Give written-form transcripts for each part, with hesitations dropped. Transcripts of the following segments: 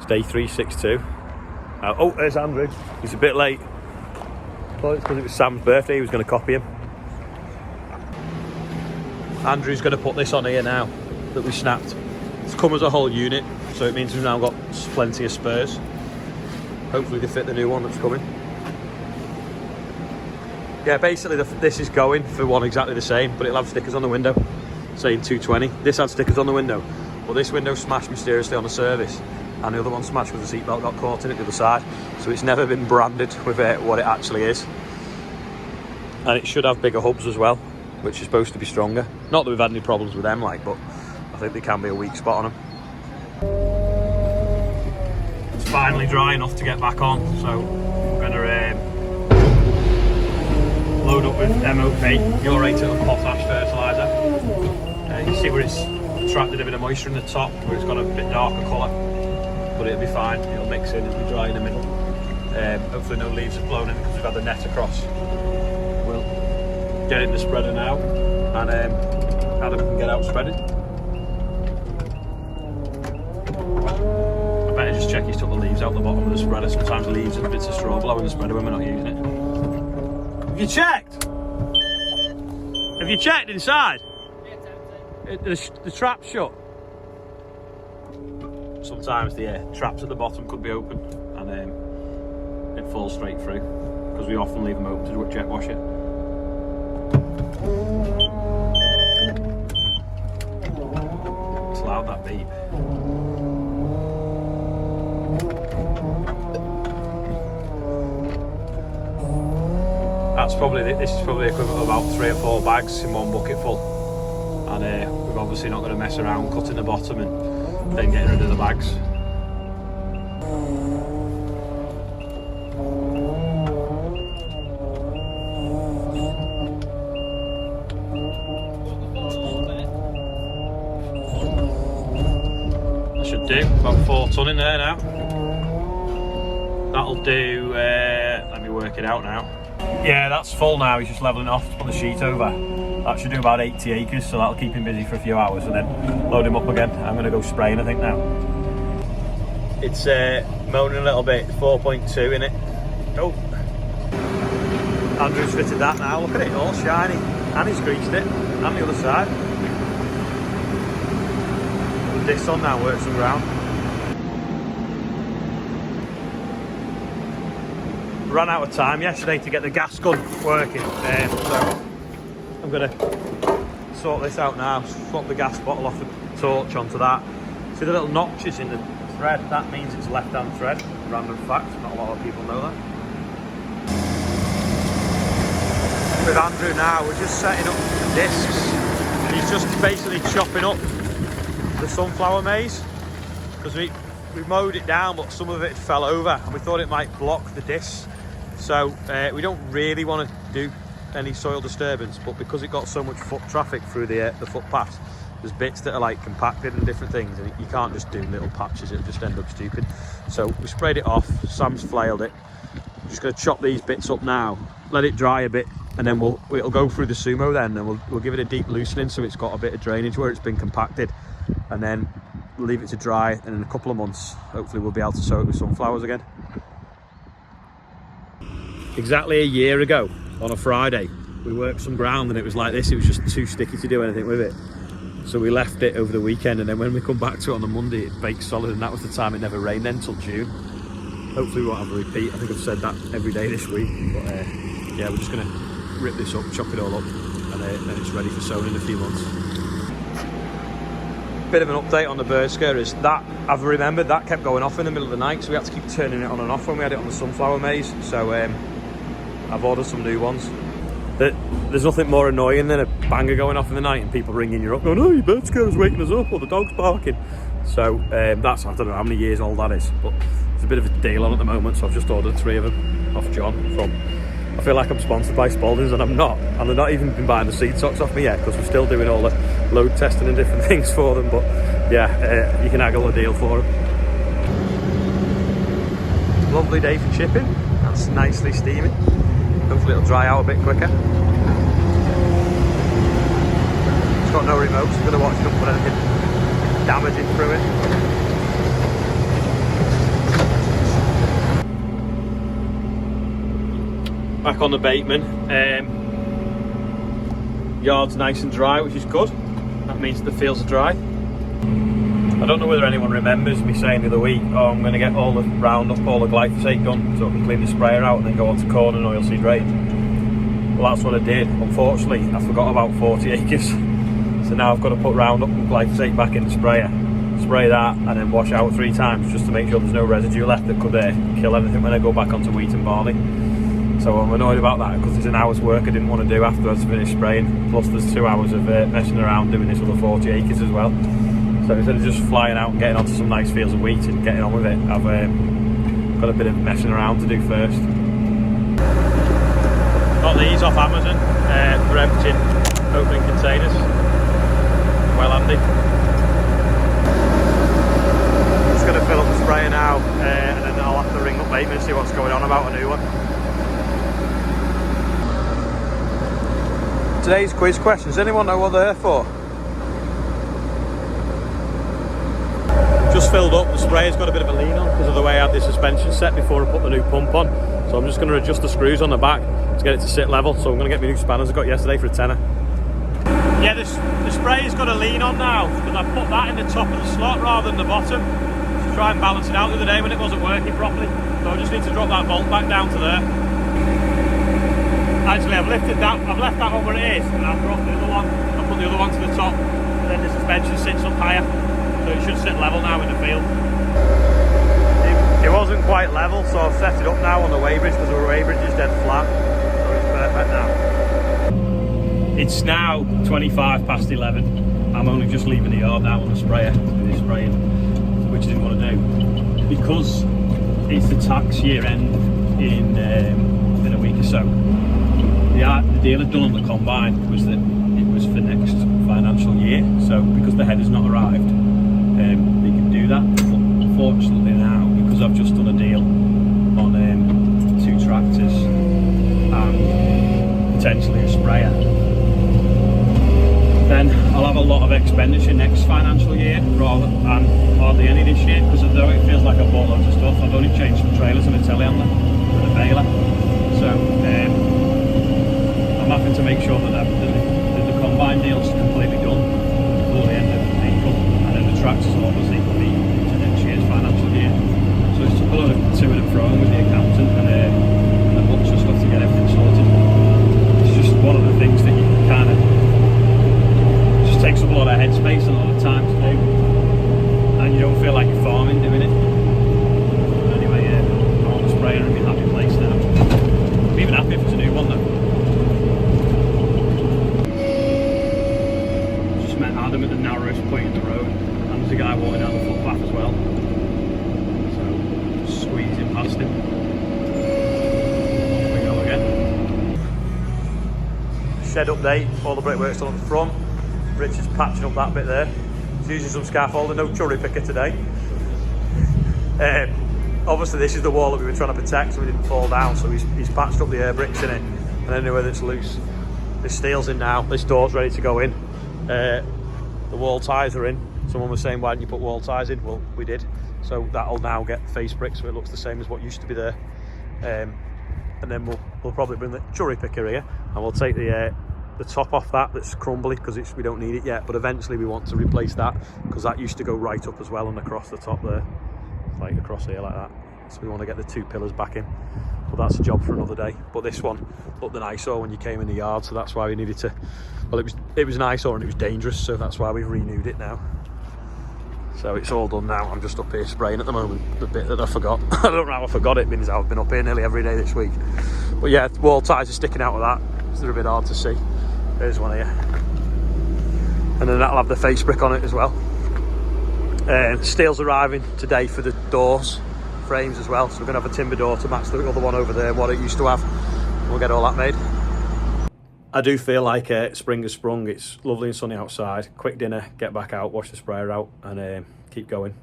It's day 362. Oh, there's Andrew. He's a bit late. Thought it's because it was Sam's birthday, he was going to copy him. Andrew's going to put this on here now that we snapped. It's come as a whole unit, so it means we've now got plenty of spares. Hopefully they fit the new one that's coming. Yeah, basically this is going for one exactly the same, but it'll have stickers on the window saying 220. This had stickers on the window, but this window smashed mysteriously on the service, and the other one smashed because the seatbelt got caught in it the other side. So it's never been branded with what it actually is. And it should have bigger hubs as well, which is supposed to be stronger. Not that we've had any problems with them, like, but I think there can be a weak spot on them. It's finally dry enough to get back on, so we're going to load up with MOP, Urated of potash fertilizer. You can see where it's attracted a bit of moisture in the top, where it's got a bit darker colour, but it'll be fine. It'll mix in as we dry in the middle. Hopefully no leaves have blown in because we've had the net across. We'll get it in the spreader now, and Adam can get out spreading. I better just check he's took the leaves out the bottom of the spreader. Sometimes leaves and bits of straw blow in the spreader when we're not using it. Have you checked? Have you checked inside? The trap's shut. Sometimes the traps at the bottom could be open, and it falls straight through because we often leave them open to jet wash it. It's loud, that beep. This is probably equivalent of about 3 or 4 bags in one bucket full, and we're obviously not going to mess around cutting the bottom and then getting rid of the bags. That should do, about 4 tonne in there now. That'll do, let me work it out now. Yeah, that's full now. He's just levelling off to put the sheet over. That should do about 80 acres, so that'll keep him busy for a few hours and then load him up again. I'm going to go spraying, I think, now. It's moaning a little bit, 4.2 in it. Oh, Andrew's fitted that now. Look at it, all shiny. And he's greased it, and the other side. Put this on now, works some ground. Ran out of time yesterday to get the gas gun working, so I'm going to sort this out now. Swap the gas bottle off the torch onto that. See the little notches in the thread? That means it's left-hand thread. Random fact, not a lot of people know that. With Andrew now, we're just setting up the discs. He's just basically chopping up the sunflower maize because we mowed it down, but some of it fell over and we thought it might block the discs. So we don't really want to do any soil disturbance, but because it got so much foot traffic through the footpath, there's bits that are like compacted and different things, and you can't just do little patches, it'll just end up stupid. So we sprayed it off, Sam's flailed it. I'm just going to chop these bits up now, let it dry a bit, and then it'll go through the sumo then, and we'll give it a deep loosening so it's got a bit of drainage where it's been compacted, and then we'll leave it to dry, and in a couple of months hopefully we'll be able to sow it with sunflowers again. Exactly a year ago on a Friday we worked some ground and it was like this. It was just too sticky to do anything with it, so we left it over the weekend, and then when we come back to it on the Monday it baked solid, and that was the time it never rained then till June. Hopefully we won't have a repeat. I think I've said that every day this week, but yeah, we're just going to rip this up, chop it all up, and then it's ready for sowing in a few months. Bit of an update on the bird scarers. That, I've remembered, that kept going off in the middle of the night, so we had to keep turning it on and off when we had it on the sunflower maize. So I've ordered some new ones. There's nothing more annoying than a banger going off in the night and people ringing you up going, oh, your bird scarer's waking us up, or the dog's barking. So that's, I don't know how many years old that is, but there's a bit of a deal on at the moment, so I've just ordered 3 of them off John from, I feel like I'm sponsored by Spalding's, and I'm not, and they've not even been buying the seed socks off me yet because we're still doing all the load testing and different things for them. But yeah, you can haggle a deal for them. Lovely day for chipping. That's nicely steaming. Hopefully it'll dry out a bit quicker. It's got no remote, so I'm going to watch it, not put anything damaging through it. Back on the Bateman. Yard's nice and dry, which is good. That means the fields are dry. I don't know whether anyone remembers me saying the other week, oh, I'm going to get all the Roundup, all the glyphosate done so I can clean the sprayer out and then go on to corn and oilseed rape. Well, that's what I did. Unfortunately, I forgot about 40 acres. So now I've got to put Roundup and glyphosate back in the sprayer. Spray that and then wash out 3 times just to make sure there's no residue left that could kill anything when I go back onto wheat and barley. So I'm annoyed about that because there's an hour's work I didn't want to do after I've finished spraying. Plus there's 2 hours of messing around doing this other 40 acres as well. So instead of just flying out and getting onto some nice fields of wheat and getting on with it, I've got a bit of messing around to do first. Got these off Amazon for emptying opening containers. Well handy. Just going to fill up the sprayer now and then I'll have to ring up Bateman and see what's going on about a new one. Today's quiz questions, anyone know what they're for? Just filled up, the sprayer's got a bit of a lean on because of the way I had the suspension set before I put the new pump on. So I'm just going to adjust the screws on the back to get it to sit level. So I'm going to get my new spanners I got yesterday for a tenner. Yeah, the sprayer's got a lean on now because I put that in the top of the slot rather than the bottom to try and balance it out the other day when it wasn't working properly. So I just need to drop that bolt back down to there. Actually, I've left that one where it is and I've dropped the other one. I've put the other one to the top and then the suspension sits up higher. So it should sit level now in the field. It wasn't quite level, so I've set it up now on the weighbridge because the weighbridge is dead flat. So it's perfect now. It's now 25 past 11. I'm only just leaving the yard now on the sprayer to do this spraying, which I didn't want to do. Because it's the tax year end in a week or so. The deal I'd done on the combine was that it was for next financial year. So because the head has not arrived, they can do that. But unfortunately now, because I've just done a deal on 2 tractors and potentially a sprayer, then I'll have a lot of expenditure next financial year rather than hardly any this year, because although it feels like I've bought loads of stuff, I've only changed some trailers and a telehandler and a baler. So I'm having to make sure that the combine deal's completely done before the end of April, and then the tractors will obviously be into next year's financial year. So it's a lot of to and fro with the accountant and the books and stuff to get everything sorted. It's just one of the things that you kind of just takes up a lot of headspace and a lot of time to do, and you don't feel like you're farming doing it. Anyway, I'm on the sprayer and in a happy place now. I'm even happy if it's a new one though. Just met Adam at the narrowest point in the road, and there's a guy walking down the footpath as well. So just squeezing past him. Here we go again. Shed update, all the brickwork's done at the front. Rich is patching up that bit there. He's using some scaffolding, no cherry picker today. Obviously this is the wall that we were trying to protect so we didn't fall down, so he's patched up the air bricks in it and anywhere that's loose. This steel's in now, this door's ready to go in. The wall ties are in. Someone was saying, why didn't you put wall ties in? Well, we did. So that'll now get face bricks so it looks the same as what used to be there. And then we'll probably bring the cherry picker here and we'll take the top off that's crumbly because we don't need it yet, but eventually we want to replace that because that used to go right up as well and across the top there, like across here like that. So we want to get the 2 pillars back in, but that's a job for another day. But this one looked an eyesore when you came in the yard, so that's why we needed to, well, it was an eyesore and it was dangerous, so that's why we've renewed it now. So it's all done now. I'm just up here spraying at the moment, the bit that I forgot. I don't know how I forgot it, because I've been up here nearly every day this week. But yeah, wall ties are sticking out of that, so they're a bit hard to see. There's one here, and then that'll have the face brick on it as well. Steel's arriving today for the doors frames as well, so we're going to have a timber door to match the other one over there, what it used to have. We'll get all that made. I do feel like spring has sprung. It's lovely and sunny outside. Quick dinner, get back out, wash the sprayer out, and keep going.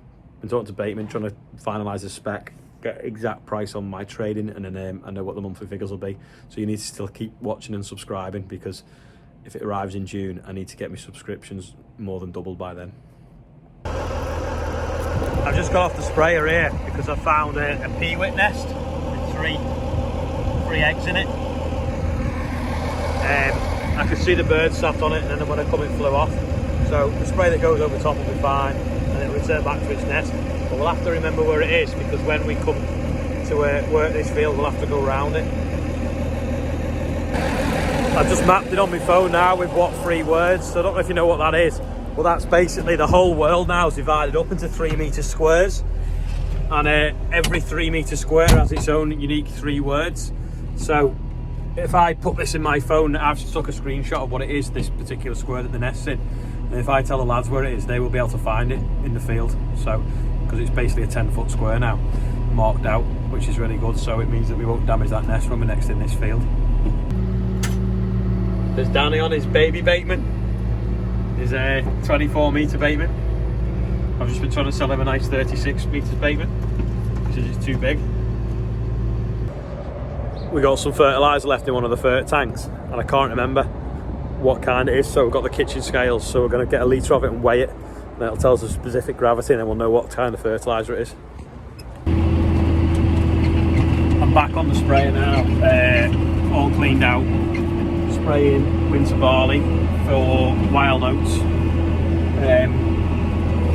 Been talking to Bateman, trying to finalise the spec, get exact price on my trading, and then I know what the monthly figures will be. So you need to still keep watching and subscribing, because if it arrives in June, I need to get my subscriptions more than doubled by then. I've just got off the sprayer here because I found a peewit nest with three eggs in it. I could see the birds sat on it, and then when I come, it flew off. So the spray that goes over top will be fine, and it'll return back to its nest. But we'll have to remember where it is, because when we come to work this field, we'll have to go around it. I've just mapped it on my phone now with what 3 words, so I don't know if you know what that is. Well, that's basically the whole world now is divided up into 3 metre squares, and every 3 metre square has its own unique 3 words. So if I put this in my phone, I've just took a screenshot of what it is, this particular square that the nest's in, and if I tell the lads where it is, they will be able to find it in the field. So, because it's basically a 10-foot square now, marked out, which is really good, so it means that we won't damage that nest when we're next in this field. There's Danny on his baby baitman, his 24 metre baitman. I've just been trying to sell him a nice 36 metres baitman, because it's too big. We got some fertiliser left in one of the fert tanks, and I can't remember what kind it is, so we've got the kitchen scales, so we're going to get a litre of it and weigh it, and that'll tell us the specific gravity, and then we'll know what kind of fertiliser it is. I'm back on the sprayer now, all cleaned out, spraying winter barley for wild oats.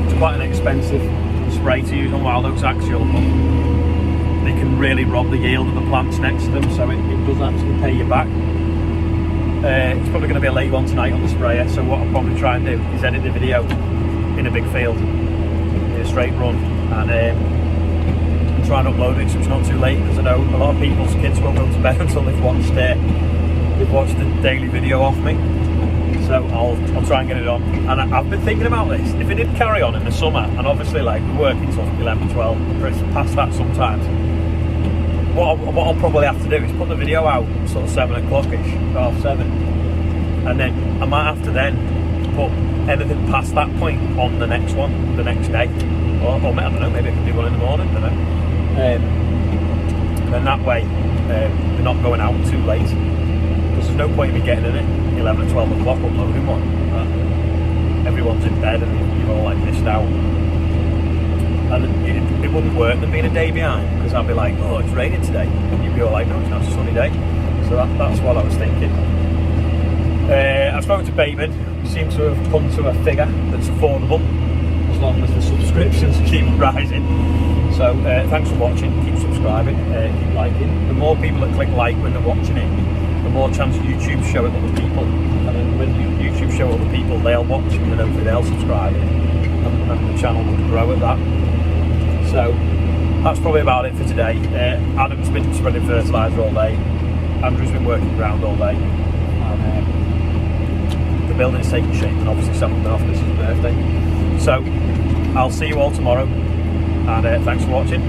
It's quite an expensive spray to use on wild oats actually, but they can really rob the yield of the plants next to them, so it does actually pay you back. It's probably going to be a late one tonight on the sprayer, so what I'll probably try and do is edit the video in a big field, in a straight run, and try and upload it so it's not too late, because I know a lot of people's kids won't go to bed until they've watched the daily video off me. So I'll try and get it on. And I've been thinking about this. If it did carry on in the summer, and obviously like we're working till 11, 12, past that sometimes, what I'll probably have to do is put the video out sort of 7 o'clock-ish, 7:30, and then I might have to then put anything past that point on the next one, the next day. Or I don't know, maybe I can do one in the morning, I don't know. And then that way, they're not going out too late. Because there's no point in me getting in it 11 or 12 o'clock uploading one. Everyone's in bed and you're all like missed out. And it wouldn't work than being a day behind, because I'd be like, oh, it's raining today. And you'd be all like, no, it's not a sunny day. So that's what I was thinking. I spoke to Bateman. We seem to have come to a figure that's affordable, as long as the subscriptions keep rising. So thanks for watching. Keep subscribing, keep liking. The more people that click like when they're watching it, the more chance YouTube show it other people, and then when YouTube show other people, they'll watch it, and then hopefully they'll subscribe, and the channel will grow at that. So that's probably about it for today. Adam's been spreading fertiliser all day, Andrew's been working ground all day, and the building's taking shape, and obviously Sam's been off, this is his birthday. So I'll see you all tomorrow, and thanks for watching.